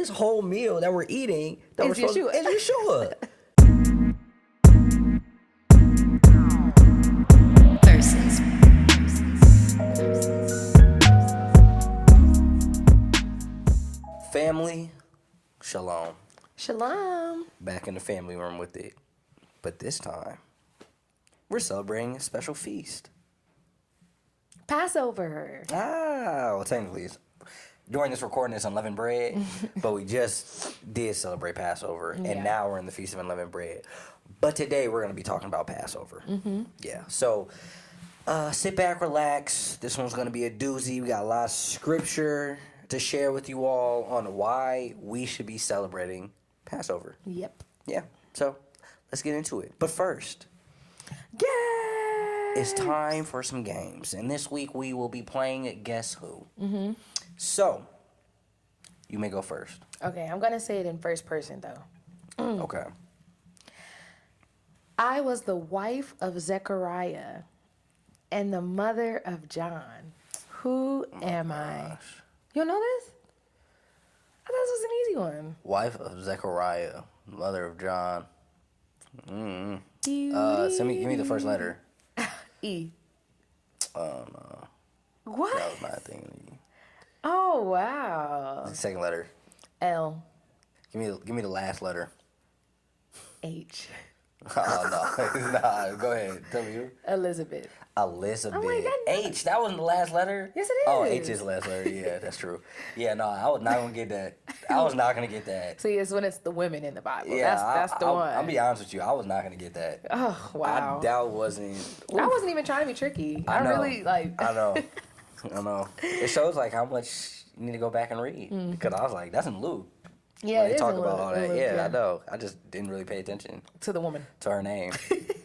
this whole meal that we're eating that It's Yahshua. is Yahshua. Versus. Family, shalom. Shalom. Back in the family room with it. But this time, we're celebrating a special feast. Passover. Well, technically, during this recording, it's unleavened bread, but we just did celebrate Passover, and now we're in the Feast of Unleavened Bread. But today, we're going to be talking about Passover. Mm-hmm. Yeah, so sit back, relax. This one's going to be a doozy. We got a lot of scripture to share with you all on why we should be celebrating Passover. Yep. Yeah, so let's get into it. But first, Yay! it's time for some games. And this week we will be playing Guess Who. Mm-hmm. So, you may go first. Okay, I'm going to say it in first person, though. Okay. I was the wife of Zechariah and the mother of John. Who am I? You don't know this? I thought this was an easy one. Wife of Zechariah, mother of John. Give me the first letter. E. Oh, no. What? That was my thing. Oh, wow. The second letter. L. Give me the last letter. H. Oh, no. Nah, go ahead. Tell me who. Elizabeth. Elizabeth. Oh my God, no. H. That wasn't the last letter? Yes, it is. Oh, H is the last letter. Yeah, that's true. Yeah, no, I was not going to get that. I was not going to get that. See, it's when it's the women in the Bible. Yeah, that's the one. I'll be honest with you. I was not going to get that. Oh, wow. That wasn't... I wasn't even trying to be tricky. I know. Really, like... I know. I know. It shows, like, how much you need to go back and read. Mm-hmm. Because I was like, that's in Luke. Yeah, when it they is talk in about Luke, all that. in Luke, Yeah, yeah. I know. I just didn't really pay attention To the woman. to her name.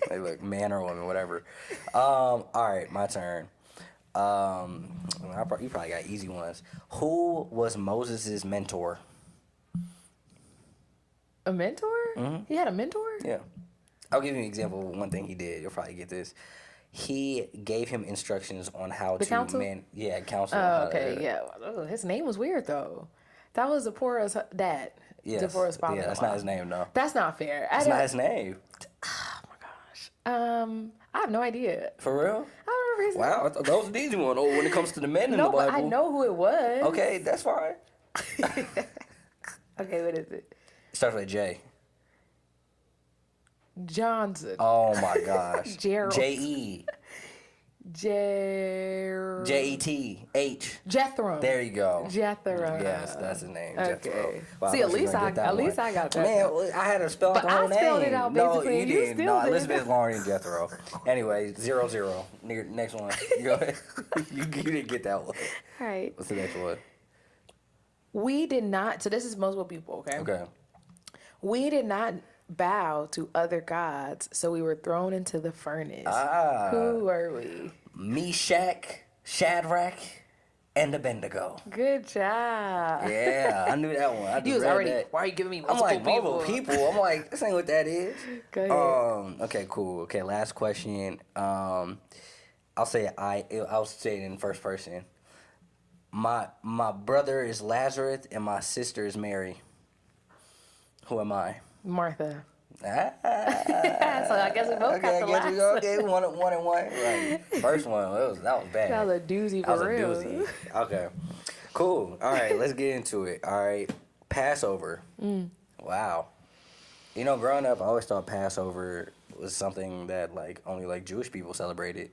Like, look, man or woman, whatever. All right, my turn. You probably got easy ones. Who was Moses' mentor? A mentor? Mm-hmm. He had a mentor? Yeah. I'll give you an example of one thing he did. You'll probably get this. He gave him instructions on how The to counsel? counsel. Oh, okay, yeah. Oh, his name was weird, though. That was Zipporah's dad. Yes. Zipporah's father. Yeah, that's not his name, though. That's not fair. That's not his name. Oh, my gosh. I have no idea. For real? I don't remember his name. Wow, I thought that was an easy one. Oh, when it comes to the men in the No, Bible. but I know who it was. Okay, that's fine. Okay, what is it? Starts with J. Johnson. Oh my gosh. Gerald. J-E. J-E-T-H. Jethro. There you go. Jethro. Yes, that's his name. Okay. Jethro. Wow, See, I at thought you least were gonna I get that one. got that. Man, I had to spell out But the whole I name. spelled it out No, basically, you and you didn't. still No, did. Elizabeth is longer than Jethro. Anyway, 0-0. Next one. Go ahead. you didn't get that one. All right. What's the next one? We did not. So this is multiple people. Okay. Okay. We did not bow to other gods, so we were thrown into the furnace. Who were we? Meshach, Shadrach, and Abednego. Good job. Yeah, I knew that one. I just You was read already. that. Why are you giving me I'm multiple like, multiple people. I'm like, this ain't what that is. Go ahead. Okay, cool. Okay, last question. I'll say it in first person. My brother is Lazarus and my sister is Mary. Who am I? Martha. So I guess we both got the last one. Okay, one and one. Right. First one, that was bad. That was a doozy for real. That was a doozy. Okay. Cool. All right, let's get into it. All right. Passover. Wow. You know, growing up, I always thought Passover was something that only Jewish people celebrated.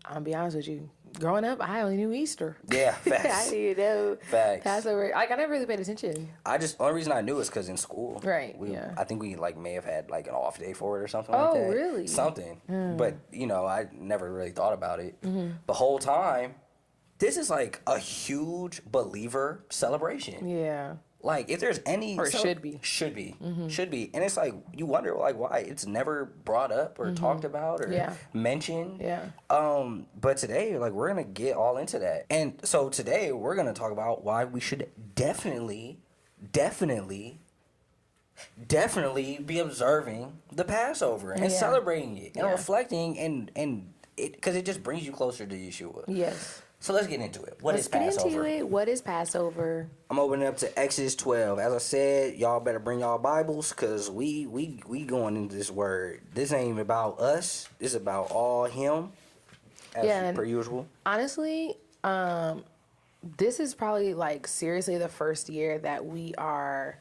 I'll be honest with you. Growing up, I only knew Easter. Yeah, facts. I didn't know Facts. Passover. I never really paid attention. Only reason I knew is because in school. Right, I think we may have had an off day for it or something Oh, like that. really? Something. But, I never really thought about it. The whole time, this is a huge believer celebration. Yeah. If there's any... Or it should be. Should be. Should be. And it's you wonder, why it's never brought up or talked about or mentioned. Yeah. But today, we're going to get all into that. And so today, we're going to talk about why we should definitely be observing the Passover and celebrating it and reflecting and because it just brings you closer to Yahshua. Yes. So let's get into it. Let's get into it. What is Passover? I'm opening up to Exodus 12. As I said, y'all better bring y'all Bibles because we going into this word. This ain't even about us. This is about all him, as per usual. Honestly, this is probably like seriously the first year that we are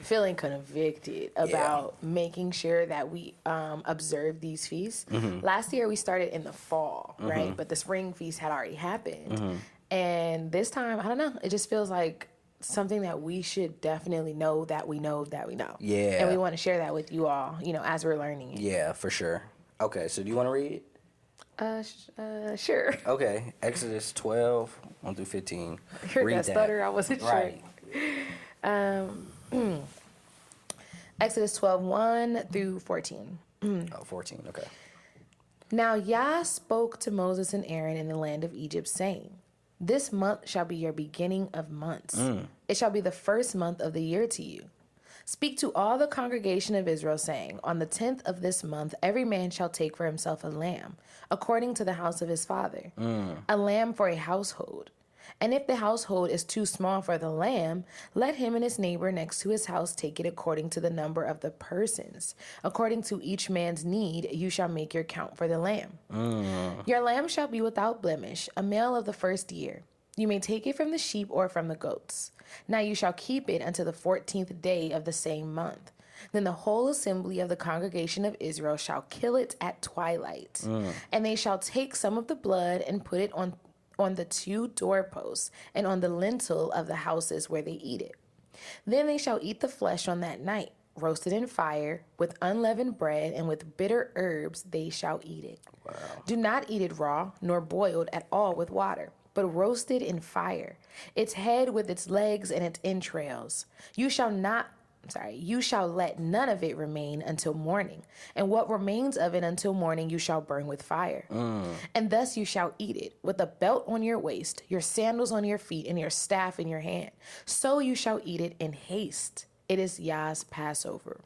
feeling convicted about making sure that we observe these feasts. Last year we started in the fall, right? But the spring feast had already happened. And this time, I don't know, it just feels like something that we should definitely know that we know that we know. Yeah. And we want to share that with you all, as we're learning it. Yeah, for sure. Okay, so do you want to read it? Sure. Okay, Exodus 12, 1 through 15. Heard Read that stutter, I wasn't right. sure. Exodus 12, 1 through 14. 14, okay. Now Yah spoke to Moses and Aaron in the land of Egypt, saying, This month shall be your beginning of months. It shall be the first month of the year to you. Speak to all the congregation of Israel, saying, On the 10th of this month every man shall take for himself a lamb, according to the house of his father, a lamb for a household. And if the household is too small for the lamb, let him and his neighbor next to his house take it according to the number of the persons. According to each man's need, you shall make your count for the lamb. Your lamb shall be without blemish, a male of the first year. You may take it from the sheep or from the goats. Now you shall keep it until the 14th day of the same month. Then the whole assembly of the congregation of Israel shall kill it at twilight. And they shall take some of the blood and put it on the 2 doorposts and on the lintel of the houses where they eat it. Then they shall eat the flesh on that night, roasted in fire, with unleavened bread, and with bitter herbs they shall eat it. Wow. Do not eat it raw, nor boiled at all with water, but roasted in fire, its head with its legs and its entrails. You shall let none of it remain until morning, and what remains of it until morning you shall burn with fire. And thus you shall eat it, with a belt on your waist, your sandals on your feet, and your staff in your hand. So you shall eat it in haste. It is Yah's Passover.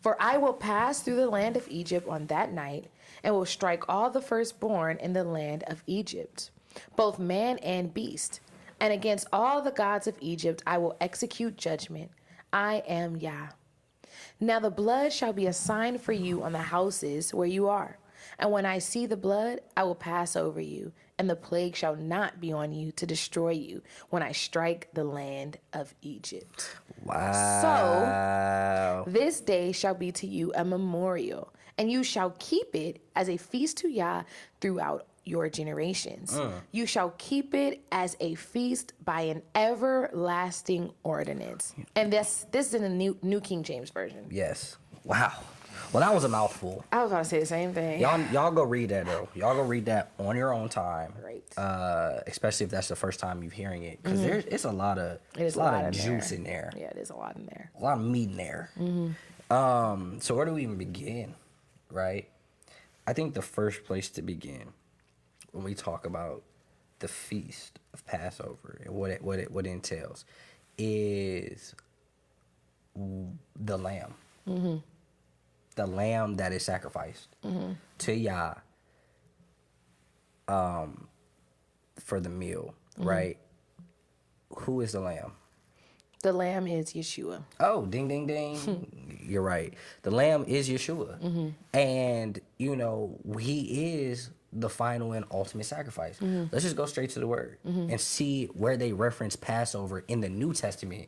For I will pass through the land of Egypt on that night, and will strike all the firstborn in the land of Egypt, both man and beast. And against all the gods of Egypt I will execute judgment. I am Yah. Now the blood shall be a sign for you on the houses where you are. And when I see the blood, I will pass over you, and the plague shall not be on you to destroy you when I strike the land of Egypt. Wow. So this day shall be to you a memorial, and you shall keep it as a feast to Yah throughout your generations. You shall keep it as a feast by an everlasting ordinance. And this is in the New King James Version. Yes. Wow. Well, that was a mouthful. I was about to say the same thing. Y'all go read that, though. Y'all go read that on your own time. Right. Especially if that's the first time you're hearing it. Because it's a lot of juice in there. Yeah, it is a lot in there. A lot of meat in there. So where do we even begin, right? I think the first place to begin when we talk about the feast of Passover and what it entails is the lamb. The lamb that is sacrificed to Yah for the meal, right? Who is the lamb? The lamb is Yahshua. Oh, ding, ding, ding. You're right. The lamb is Yahshua. And, he is the final and ultimate sacrifice. Let's just go straight to the word and see where they reference Passover in the New Testament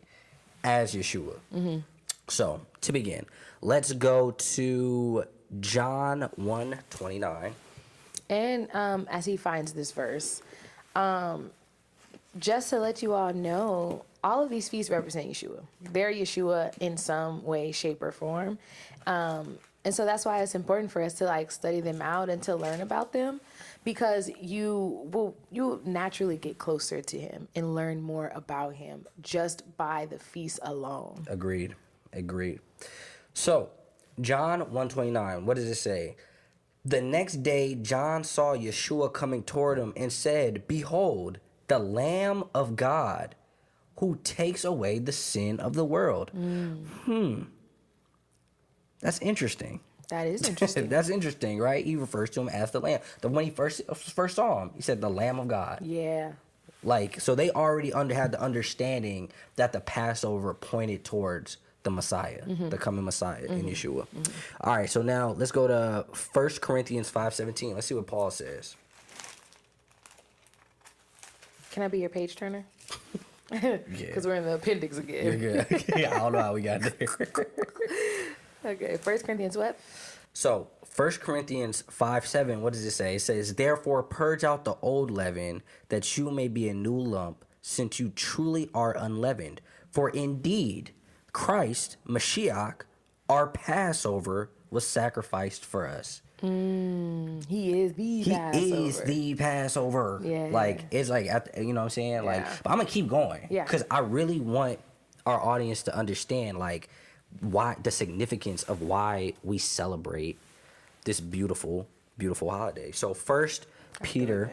as Yahshua. So, to begin, let's go to John 1:29. And as he finds this verse, just to let you all know, all of these feasts represent Yahshua. They're Yahshua in some way, shape, or form. And so that's why it's important for us to study them out and to learn about them, because you'll naturally get closer to him and learn more about him just by the feast alone. Agreed. So, John 1:29, what does it say? The next day, John saw Yahshua coming toward him and said, Behold, the Lamb of God, who takes away the sin of the world. That's interesting. That is interesting. That's interesting, right? He refers to him as the Lamb. When he first saw him, he said the Lamb of God. Yeah. Like, so they already had the understanding that the Passover pointed towards the Messiah, the coming Messiah in Yeshua. All right, so now let's go to 1 Corinthians 5:17. Let's see what Paul says. Can I be your page turner? Yeah. Because we're in the appendix again. You're good. Yeah, I don't know how we got there. Okay, 1 Corinthians what? So 1 Corinthians 5:7, what does it say? It says, therefore purge out the old leaven, that you may be a new lump, since you truly are unleavened. For indeed, Christ, Mashiach, our Passover, was sacrificed for us. He is the Passover. He is the Passover. Yeah. Like, it's like, you know what I'm saying? Like, Yeah. but I'm going to keep going. Yeah. Because I really want our audience to understand, like, why the significance of why we celebrate this beautiful, beautiful holiday. So, 1 Peter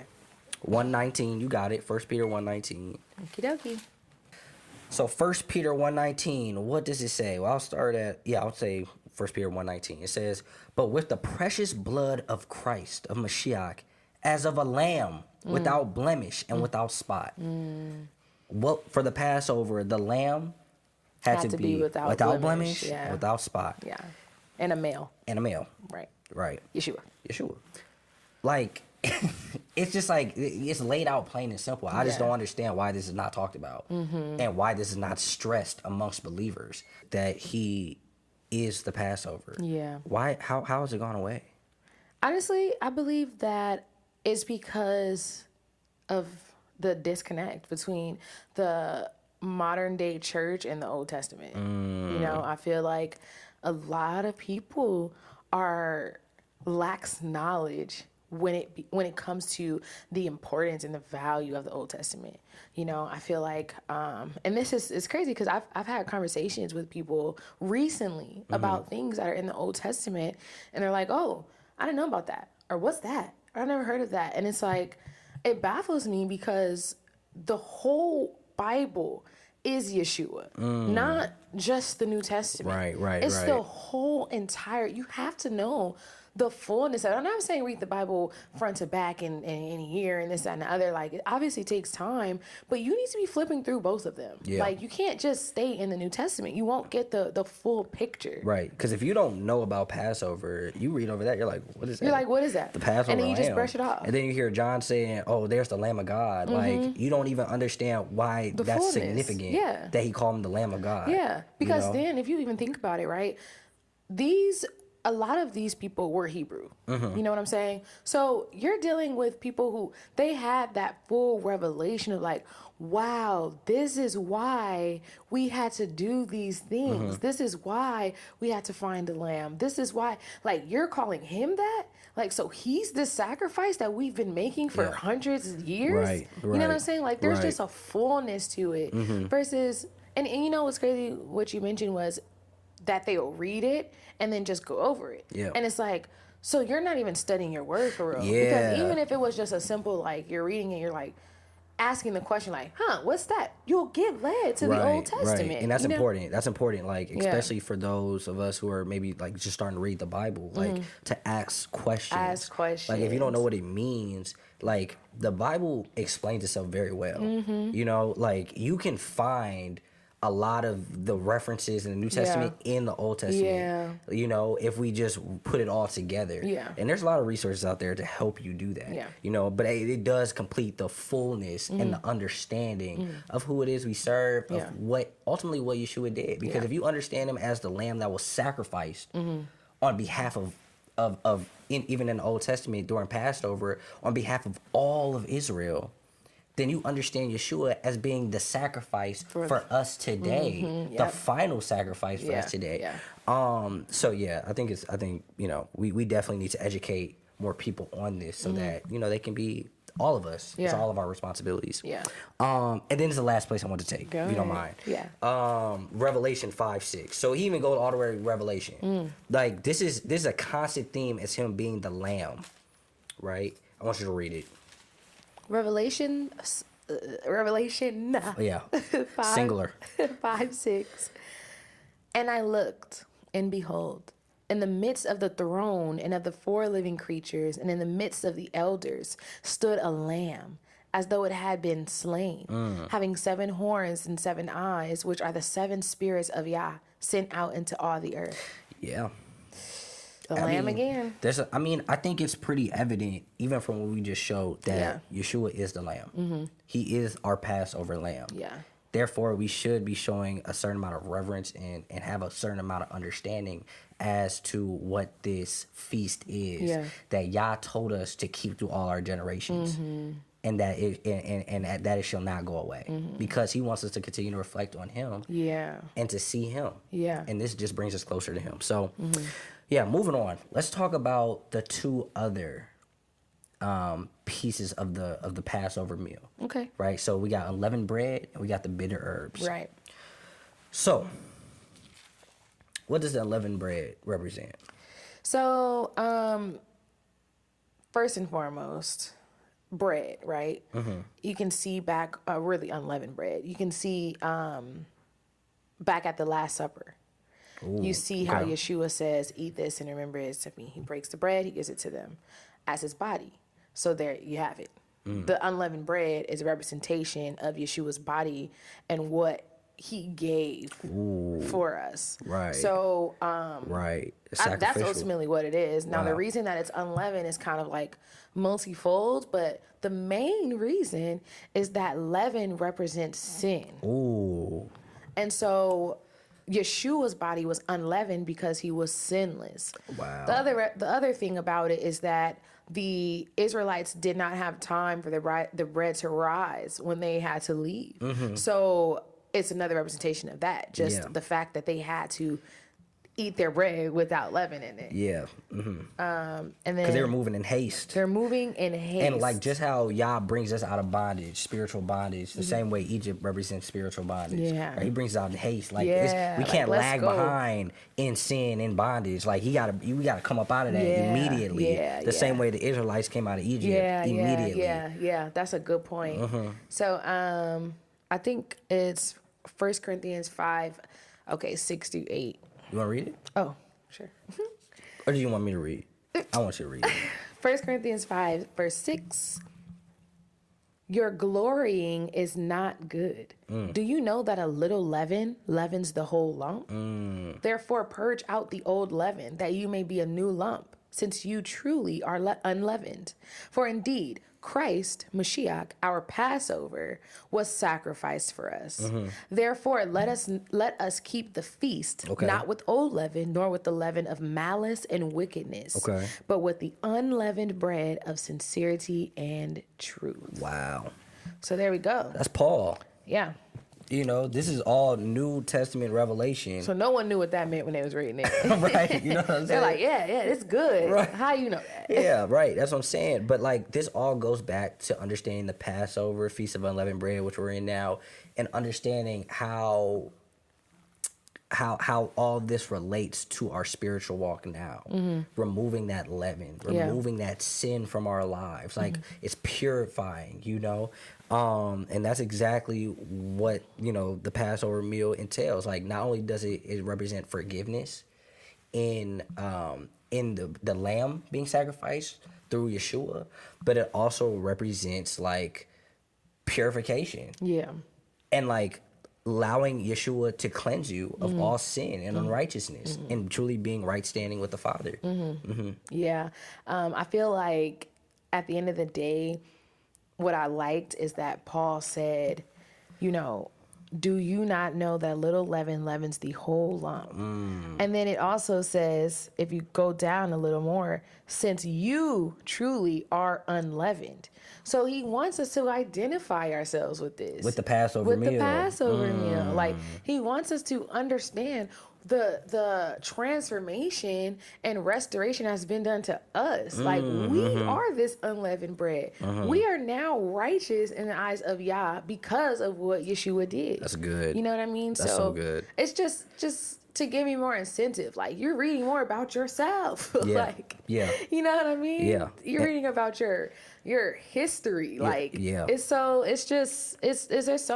1:19, you got it. 1 Peter 1:19. Okie dokie. So 1 Peter 1:19, what does it say? Well, I'll say 1 Peter 1:19. It says, but with the precious blood of Christ, of Mashiach, as of a lamb, without blemish and without spot. What for the Passover, the lamb had to be without blemish yeah. and without spot. Yeah. And a male. Right. Yeshua. Like, it's just like, it's laid out plain and simple. I just Yeah. don't understand why this is not talked about and why this is not stressed amongst believers that he is the Passover. Yeah. Why? How has it gone away? Honestly, I believe that it's because of the disconnect between the modern day church and the Old Testament. You know, I feel like a lot of people lacks knowledge when it comes to the importance and the value of the Old Testament. You know, I feel like, and this is crazy because I've had conversations with people recently about things that are in the Old Testament, and they're like, "Oh, I didn't know about that," or "What's that?" or "I never heard of that," and it's like, it baffles me because the whole Bible is Yeshua, not just the New Testament. Right. It's the whole entire. You have to know the fullness of it. I'm not saying read the Bible front to back and in a year and this, that, and the other. Like, it obviously takes time, but you need to be flipping through both of them. Yeah. Like, you can't just stay in the New Testament. You won't get the full picture. Right. Because if you don't know about Passover, you read over that, you're like, what is that? You're like, what is that? The Passover and then you just lamb. brush it off. And then you hear John saying, oh, there's the Lamb of God. Like, you don't even understand why The that's fullness. significant Yeah. that he called him the Lamb of God. Yeah, because you know? then if you even think about it, right, a lot of these people were Hebrew. You know what I'm saying? So you're dealing with people who they had that full revelation of like, wow, this is why we had to do these things. This is why we had to find a lamb. This is why, like, you're calling him that? Like, so he's the sacrifice that we've been making for hundreds of years? Right. You know what I'm saying? Like, there's just a fullness to it versus, and you know what's crazy, what you mentioned was that they'll read it and then just go over it. Yeah. And it's like, so you're not even studying your word for real. Yeah. Because even if it was just a simple, like, you're reading it, you're like asking the question, like, what's that? You'll get led to the Old Testament. Right. And that's you know? important. That's important, like, especially for those of us who are maybe, like, just starting to read the Bible, like, to ask questions. Ask questions. Like, if you don't know what it means, like, the Bible explains itself very well. You know, like, you can find a lot of the references in the New Testament in the Old Testament. Yeah. You know, if we just put it all together. Yeah. And there's a lot of resources out there to help you do that. Yeah. You know, but it does complete the fullness and the understanding of who it is we serve, of what ultimately what Yeshua did. Because if you understand him as the lamb that was sacrificed on behalf of even in the Old Testament during Passover, on behalf of all of Israel, then you understand Yeshua as being the sacrifice for us today, the final sacrifice for us today. So yeah, I think you know, we definitely need to educate more people on this so that, you know, they can be all of us. It's all of our responsibilities. Yeah. And then it's the last place I want to take, if you don't mind. Yeah. Revelation 5:6. So he even goes all the way to Revelation. Like, this is a constant theme as him being the lamb, right? I want you to read it. Revelation, yeah. 5, singular. 5:6. And I looked, and behold, In the midst of the throne and of the 4 living creatures, and in the midst of the elders, stood a lamb, as though it had been slain, having 7 horns and 7 eyes, which are the 7 spirits of Yah, sent out into all the earth. Yeah. The lamb again. I think it's pretty evident, even from what we just showed, that Yahshua is the lamb. He is our Passover lamb. Yeah. Therefore, we should be showing a certain amount of reverence and have a certain amount of understanding as to what this feast is that Yah told us to keep through all our generations. And that it shall not go away, because he wants us to continue to reflect on him, and to see him, and this just brings us closer to him. So, moving on. Let's talk about the 2 other pieces of the Passover meal. Okay. Right. So we got unleavened bread and we got the bitter herbs. Right. So, what does the unleavened bread represent? So, first and foremost, bread, right? You can see back, really unleavened bread. You can see back at the Last Supper. Ooh, you see how Yahshua says, "Eat this and remember it of me." He breaks the bread, he gives it to them as his body. So there you have it. The unleavened bread is a representation of Yeshua's body and what he gave for us. Right. So, that's ultimately what it is. Now, the reason that it's unleavened is kind of like multifold, but the main reason is that leaven represents sin. Ooh. And so Yeshua's body was unleavened because he was sinless. Wow. The other thing about it is that the Israelites did not have time for the bread to rise when they had to leave. So it's another representation of that. Just the fact that they had to eat their bread without leaven in it. Yeah. And then because they were moving in haste. They're moving in haste. And like just how Yah brings us out of bondage, spiritual bondage, the same way Egypt represents spiritual bondage. Yeah. Right? He brings us out in haste. Like we can't lag behind in sin, in bondage. Like we gotta come up out of that immediately. The same way the Israelites came out of Egypt immediately. Yeah. That's a good point. So I think it's 1 Corinthians 5, 6 through 8. You want to read it? Oh, sure. Or do you want me to read? I want you to read it. 1 Corinthians 5, verse 6. Your glorying is not good. Do you know that a little leaven leavens the whole lump? Therefore, purge out the old leaven, that you may be a new lump, since you truly are unleavened. For indeed, Christ, Mashiach, our Passover, was sacrificed for us. Therefore, let us keep the feast, not with old leaven, nor with the leaven of malice and wickedness, but with the unleavened bread of sincerity and truth. Wow. So there we go. That's Paul. Yeah. You know, this is all New Testament revelation. So no one knew what that meant when they was reading it. Right. You know what I'm saying? They're like, yeah, it's good. Right. How you know that? Yeah, right. That's what I'm saying. But like this all goes back to understanding the Passover, Feast of Unleavened Bread, which we're in now, and understanding how all this relates to our spiritual walk now. Removing that leaven, removing that sin from our lives. Like it's purifying, you know? And that's exactly what, you know, the Passover meal entails. Like not only does it represent forgiveness in the lamb being sacrificed through Yahshua, but it also represents like purification. Yeah. And like allowing Yahshua to cleanse you of all sin and unrighteousness and truly being right standing with the Father. Yeah. I feel like at the end of the day, what I liked is that Paul said, you know, do you not know that little leaven leavens the whole lump? And then it also says, if you go down a little more, since you truly are unleavened. So he wants us to identify ourselves with this. With the Passover meal. With the Passover meal. Like he wants us to understand the transformation and restoration has been done to us. Like we are this unleavened bread. We are now righteous in the eyes of Yah because of what Yeshua did. That's good. You know what I mean? That's so good. It's just to give me more incentive. Like you're reading more about yourself. Like you know what I mean? Yeah. You're reading about your history. Like there's so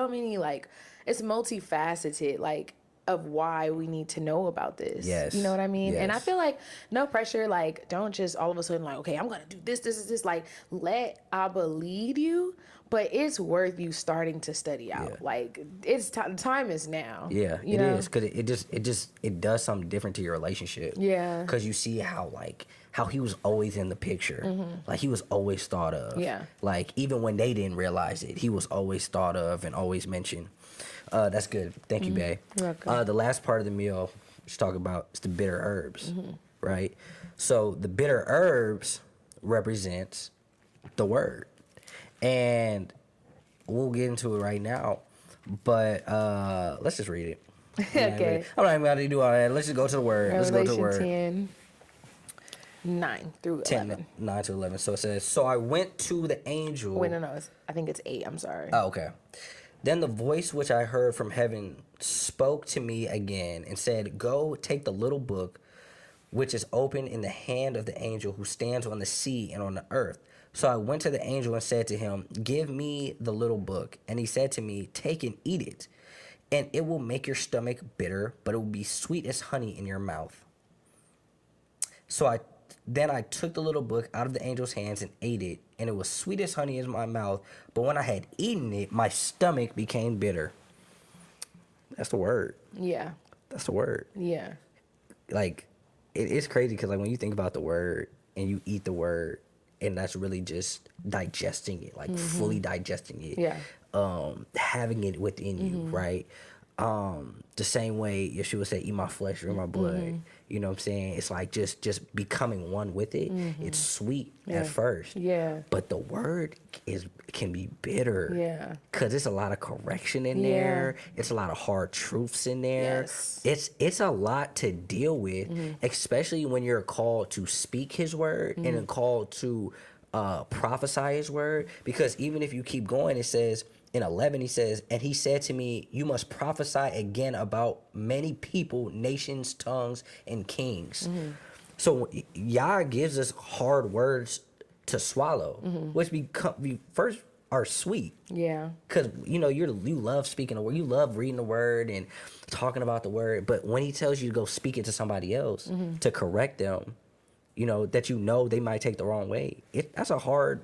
many, like it's multifaceted. Like of why we need to know about this. Yes. You know what I mean? Yes. And I feel like no pressure, like don't just all of a sudden like, okay, I'm gonna do this. Like let Abba lead you, but it's worth you starting to study out. Yeah. Like it's time is now. Yeah, you it know? is, because it does something different to your relationship. Yeah. Because you see how he was always in the picture. Like he was always thought of. Yeah. Like even when they didn't realize it, he was always thought of and always mentioned. That's good. Thank you, babe. You're welcome. The last part of the meal let's talk about is the bitter herbs, right? So the bitter herbs represents the word, and we'll get into it right now. But let's just read it. Okay. I'm not even going to do all that. Let's just go to the word. Let's go to the word. 10, 9 through 11. 9 to 11. So it says, so I went to the angel. Wait, no. I think it's 8. I'm sorry. Oh, okay. Then the voice which I heard from heaven spoke to me again and said, go take the little book which is open in the hand of the angel who stands on the sea and on the earth. So I went to the angel and said to him, give me the little book. And he said to me, take and eat it. And it will make your stomach bitter, but it will be sweet as honey in your mouth. So I took the little book out of the angel's hands and ate it, and it was sweet as honey in my mouth. But when I had eaten it, my stomach became bitter. That's the word. Yeah. That's the word. Yeah. Like, it's crazy because, like, when you think about the word and you eat the word, and that's really just digesting it, like fully digesting it. Yeah. Having it within you, right? The same way Yahshua said, eat my flesh, drink my blood. You know what I'm saying? It's like just becoming one with it. It's sweet at first. Yeah. But the word can be bitter. Yeah. Because it's a lot of correction in there. It's a lot of hard truths in there. Yes. It's a lot to deal with, especially when you're called to speak his word and then called to prophesy his word. Because even if you keep going, it says, in 11, he says, and he said to me, you must prophesy again about many people, nations, tongues, and kings. So Yah gives us hard words to swallow, which we first are sweet. Yeah. Because, you love speaking the word. You love reading the word and talking about the word. But when he tells you to go speak it to somebody else, to correct them, that they might take the wrong way, that's a hard,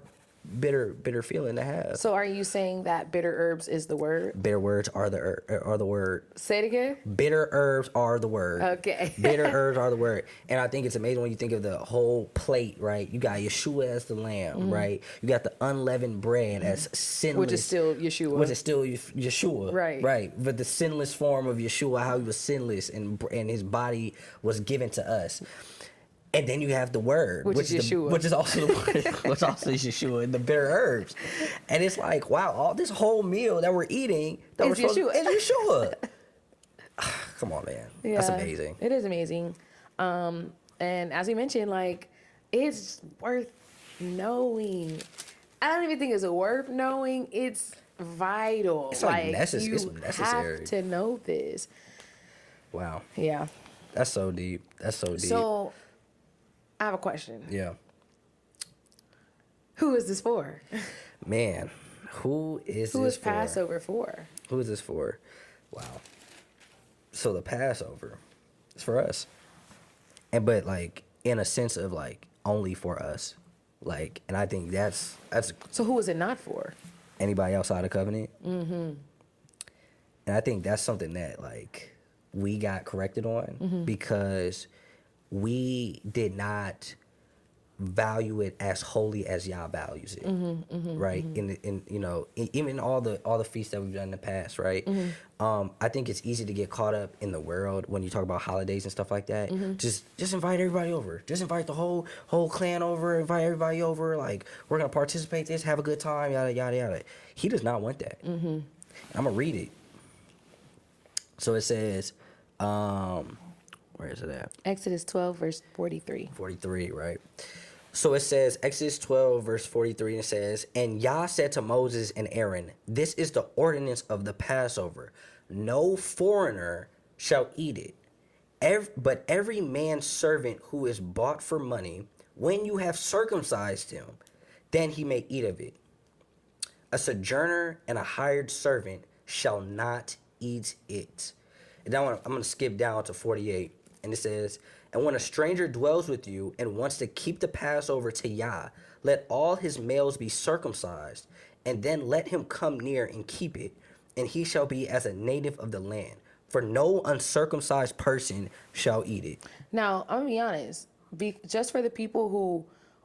bitter feeling to have. So are you saying that bitter herbs is the word? Bitter words are the word. Say it again. Bitter herbs are the word. Okay. Bitter herbs are the word. And I think it's amazing when you think of the whole plate, right? You got Yahshua as the lamb, right? You got the unleavened bread as sinless. Which is still Yahshua. Which is still Yahshua. Right. Right. But the sinless form of Yahshua, how he was sinless and his body was given to us. And then you have the word, which is Yahshua. which is also the word, which also is Yahshua, and the bitter herbs. And it's like, wow, all this whole meal that we're eating, is Yahshua. Come on, man. Yeah, that's amazing. It is amazing. And as you mentioned, like, it's worth knowing. I don't even think it's worth knowing. It's vital. It's you necessary. have to know this. Wow. Yeah. That's so deep. So, I have a question. Yeah. Who is this for? Man, who is Passover for? Who is this for? Wow. So the Passover is for us. But like in a sense of like only for us. Like, and I think that's So who is it not for? Anybody outside of covenant. And I think that's something that like we got corrected on because we did not value it as holy as Yah values it, right? Even all the feasts that we've done in the past, right? I think it's easy to get caught up in the world when you talk about holidays and stuff like that. Just invite everybody over. Just invite the whole clan over. Invite everybody over. Like, we're gonna participate in this, have a good time, yada yada yada. He does not want that. I'm gonna read it. So it says, where is it at? Exodus 12, verse 43. 43, right? So it says, Exodus 12, verse 43, and it says, and Yah said to Moses and Aaron, this is the ordinance of the Passover. No foreigner shall eat it. But every man's servant who is bought for money, when you have circumcised him, then he may eat of it. A sojourner and a hired servant shall not eat it. And now I'm going to skip down to 48. And it says, and when a stranger dwells with you and wants to keep the Passover to Yah, let all his males be circumcised, and then let him come near and keep it, and he shall be as a native of the land. For no uncircumcised person shall eat it. Now, I'm going to be honest. Just for the people who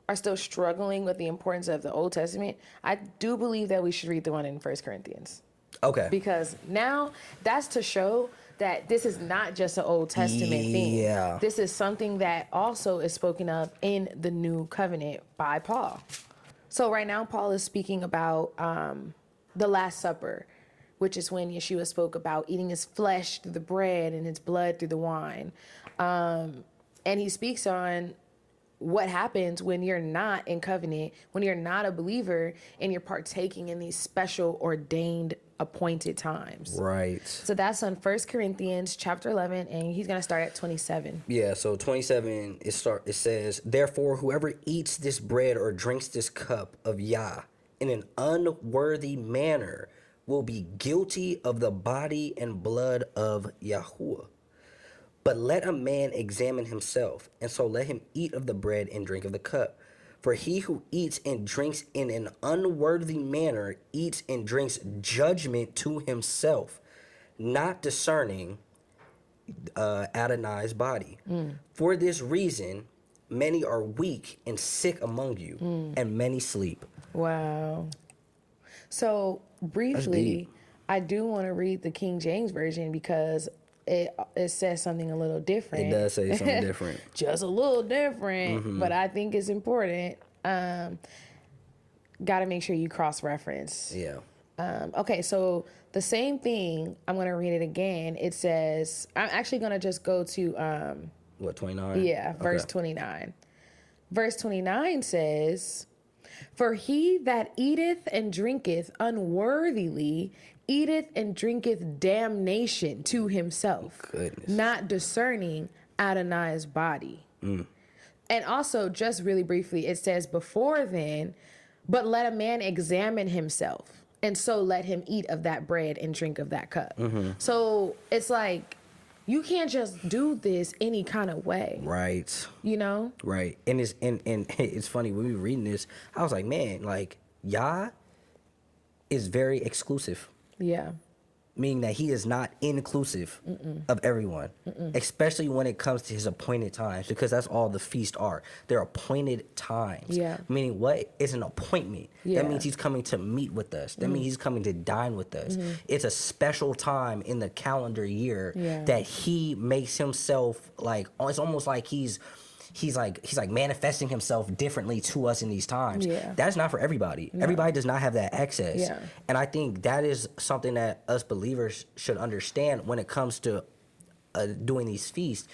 are still struggling with the importance of the Old Testament, I do believe that we should read the one in 1 Corinthians. Okay. Because now that's to show that this is not just an Old Testament thing. Yeah. This is something that also is spoken of in the New Covenant by Paul. So right now, Paul is speaking about the Last Supper, which is when Yahshua spoke about eating his flesh through the bread and his blood through the wine. And he speaks on what happens when you're not in covenant, when you're not a believer, and you're partaking in these special ordained appointed times. Right. So that's on 1 Corinthians chapter 11, and he's going to start at 27. Yeah, so 27, it says, therefore, whoever eats this bread or drinks this cup of Yah in an unworthy manner will be guilty of the body and blood of Yahuwah. But let a man examine himself, and so let him eat of the bread and drink of the cup. For he who eats and drinks in an unworthy manner eats and drinks judgment to himself, not discerning Adonai's body. For this reason, many are weak and sick among you, and many sleep. Wow. So briefly, I do want to read the King James Version because it says something a little different. It does say something different. Just a little different, but I think it's important. Got to make sure you cross-reference. Yeah. Okay, so the same thing, I'm going to read it again. It says, I'm actually going to just go to... What, 29? Yeah, verse 29. Verse 29 says, for he that eateth and drinketh unworthily eateth and drinketh damnation to himself, not discerning Adonai's body. And also, just really briefly, it says before then, but let a man examine himself, and so let him eat of that bread and drink of that cup. So it's like, you can't just do this any kind of way. Right. You know? Right. And it's funny, when we were reading this, I was like, man, like, Yah is very exclusive. Yeah. Meaning that he is not inclusive of everyone, especially when it comes to his appointed times, because that's all the feasts are. They're appointed times. Yeah. Meaning what? It's an appointment. Yeah. That means he's coming to meet with us. That means he's coming to dine with us. It's a special time in the calendar year that he makes himself like, it's almost like he's like manifesting himself differently to us in these times. Yeah. That's not for everybody. No. Everybody does not have that access. Yeah. And I think that is something that us believers should understand when it comes to doing these feasts.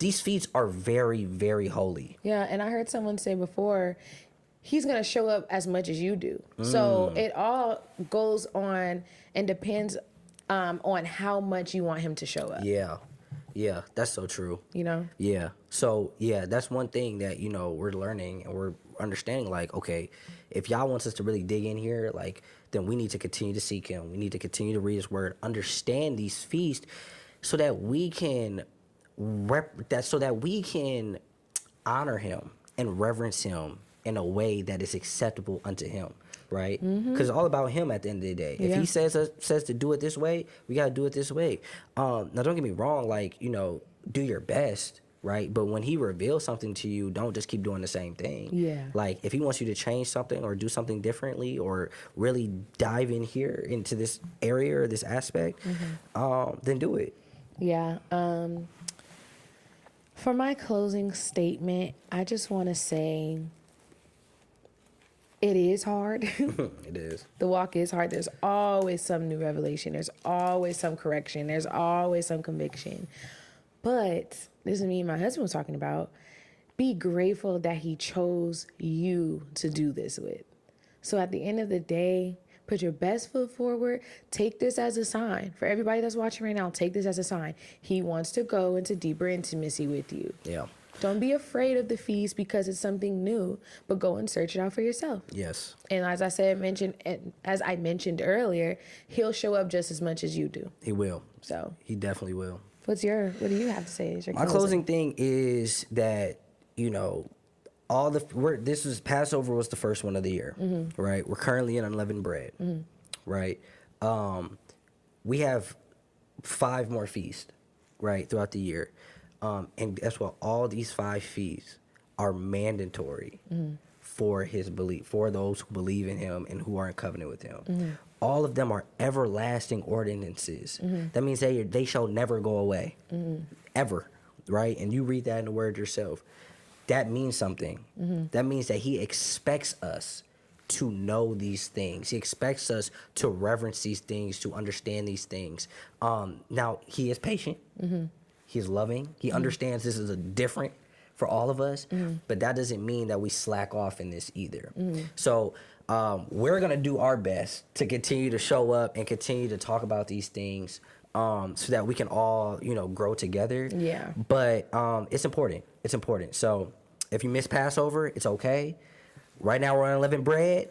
These feasts are very, very holy. Yeah, and I heard someone say before, he's going to show up as much as you do. So it all goes on and depends on how much you want him to show up. Yeah. Yeah, that's so true. You know? Yeah. So, yeah, that's one thing that, you know, we're learning and we're understanding, like, okay, if y'all wants us to really dig in here, like, then we need to continue to seek him. We need to continue to read his word, understand these feasts so that we can honor him and reverence him in a way that is acceptable unto him. Right? Because it's all about him at the end of the day. If he says to do it this way, we got to do it this way. Now, don't get me wrong. Like, you know, do your best, right? But when he reveals something to you, don't just keep doing the same thing. Yeah. Like, if he wants you to change something or do something differently or really dive in here into this area or this aspect, then do it. Yeah. For my closing statement, I just want to say, it is hard. It is. The walk is hard. There's always some new revelation. There's always some correction. There's always some conviction. But this is me and my husband was talking about. Be grateful that he chose you to do this with. So at the end of the day, put your best foot forward. Take this as a sign. For everybody that's watching right now, take this as a sign. He wants to go into deeper intimacy with you. Yeah. Don't be afraid of the feast because it's something new, but go and search it out for yourself. Yes. And as I mentioned earlier, he'll show up just as much as you do. He will. So he definitely will. What do you have to say as your My closing thing is that, you know, Passover was the first one of the year, right? We're currently in unleavened bread, right? We have 5 more feasts, right, throughout the year. And guess what? All these 5 feasts are mandatory for his belief, for those who believe in him and who are in covenant with him. All of them are everlasting ordinances. That means they shall never go away, ever, right? And you read that in the word yourself. That means something. That means that he expects us to know these things. He expects us to reverence these things, to understand these things. Now, he is patient. He's loving. He understands this is a different for all of us, but that doesn't mean that we slack off in this either. So we're going to do our best to continue to show up and continue to talk about these things so that we can all, you know, grow together. Yeah. But it's important. It's important. So if you miss Passover, it's okay. Right now we're on unleavened bread,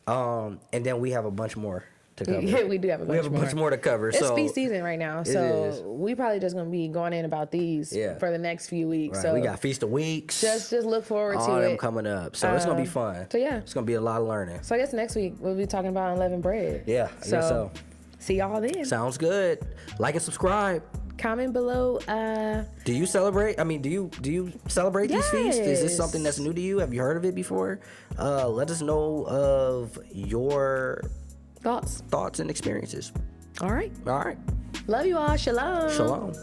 and then we have a bunch more to cover. Yeah, we do have a bunch more to cover. It's feast season right now, so we probably just gonna be going in about these for the next few weeks. Right. So we got Feast of Weeks. Just look forward to it. All them coming up, so it's gonna be fun. So yeah, it's gonna be a lot of learning. So I guess next week we'll be talking about unleavened bread. Yeah, I guess so. See y'all then. Sounds good. Like and subscribe. Comment below. Do you celebrate? I mean, do you celebrate these feasts? Is this something that's new to you? Have you heard of it before? Let us know of your thoughts and experiences. All right. All right. Love you all. Shalom. Shalom.